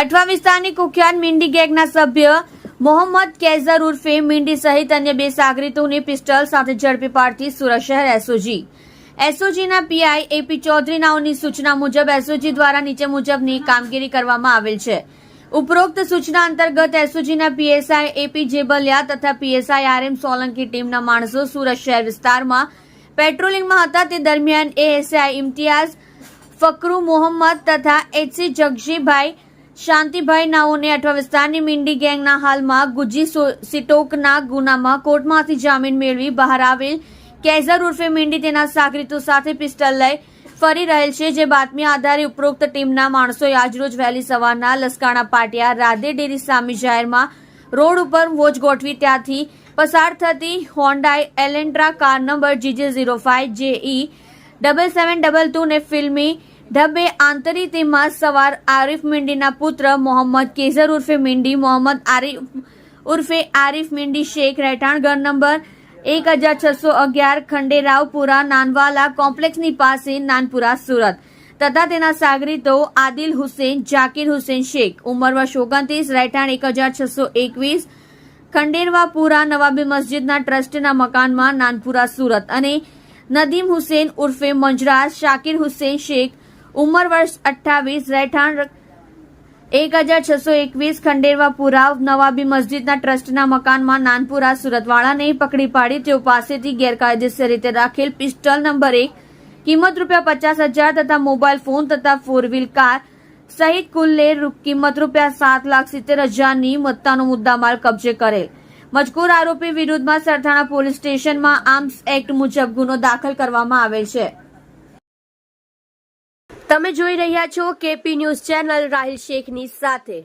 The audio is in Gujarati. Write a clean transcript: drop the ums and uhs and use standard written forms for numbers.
અઠવા વિસ્તારની કુખ્યાત મીંડી ગેંગના સભ્ય મોહમ્મદ કેઝર ઉર્ફે મીંડી સહિત અન્ય બે સાગરીતોને પિસ્ટલ સાથે ઝડપી પાડતી સુરત શહેર એસઓજીના પીઆઈ એપી ચૌધરી નાઓની સૂચના મુજબ એસઓજી દ્વારા નીચે મુજબની કામગીરી કરવામાં આવેલ છે। ઉપરોક્ત સૂચના અંતર્ગત એસઓજીના પીએસઆઈ એપી જેબલિયા તથા પીએસઆઈ આરએમ સોલંકી ટીમના માણસો સુરત શહેર વિસ્તારમાં પેટ્રોલિંગમાં હતા। તે દરમિયાન એએસઆઈ ઇમ્તિયાઝ ફકરુ મોહમ્મદ તથા એચસી જગજીભાઈ શાંતિભાઈ નાઓને અઠવા વિસ્તારની મીંડી ગેંગના હાલમાં ગુજી સિટોકના ગુનામાં કોર્ટમાંથી જામીન મેળવી બહાર આવેલ કેઝર ઉર્ફે મીંડી તેના સાગરીતો સાથે પિસ્ટલ લઈ ફરી રહેલ છે। જે બાતમી આધારે ઉપરોક્ત ટીમના માણસોએ આજરોજ વહેલી સવારના લસકાણા પાટિયા રાધે ડેરી સામે જાહેરમાં રોડ ઉપર વોચ ગોઠવી ત્યાંથી પસાર થતી Hyundai Elantra car number GJ05 JE 7722 ને ફિલ્મી ઢબે આંતરી તેમાં સવાર આરિફ મીંડીના પુત્ર મોહમ્મદ કેઝર ઉર્ફે મીંડી મોહમ્મદ આરિફ મીંડી શેખ રહેઠાણ ઘર નંબર 1611 ખંડેરાવપુરા નાનવાલા કોમ્પ્લેક્સની પાસે નાનપુરા સુરત તથા તેના સાગરીતો આદિલ હુસેન જાકીર હુસેન શેખ ઉંમર વર્ષ 29 રહેઠાણ 1621 ખંડેરવાપુરા નવાબી મસ્જિદના ટ્રસ્ટના મકાનમાં નાનપુરા સુરત અને નદીમ હુસેન ઉર્ફે મંજરાજ શાકીર હુસેન શેખ ઉંમર વર્ષ 28 રહેઠાણ 1621 ખંડેરવાપુરા નવાબી મસ્જિદના ટ્રસ્ટના મકાનમાં નાનપુરા સુરતવાળાને પકડી પાડી તેઓ પાસેથી ગેરકાયદેસર રીતે રાખેલ પિસ્ટલ નંબર 1 કિંમત ₹50,000 તથા મોબાઈલ ફોન તથા 4 વ્હીલ કાર સહિત કુલ્લે કિંમત ₹7,70,000ની મત્તાનો મુદ્દામાલ કબજે કરેલ। મજકૂર આરોપી વિરુદ્ધમાં સરથાણા પોલીસ સ્ટેશનમાં આર્મ્સ એક્ટ મુજબ ગુનો દાખલ કરવામાં આવેલ છે। તમે જોઈ રહ્યા છો કેપી ન્યૂઝ ચેનલ રાહિલ શેખની સાથે।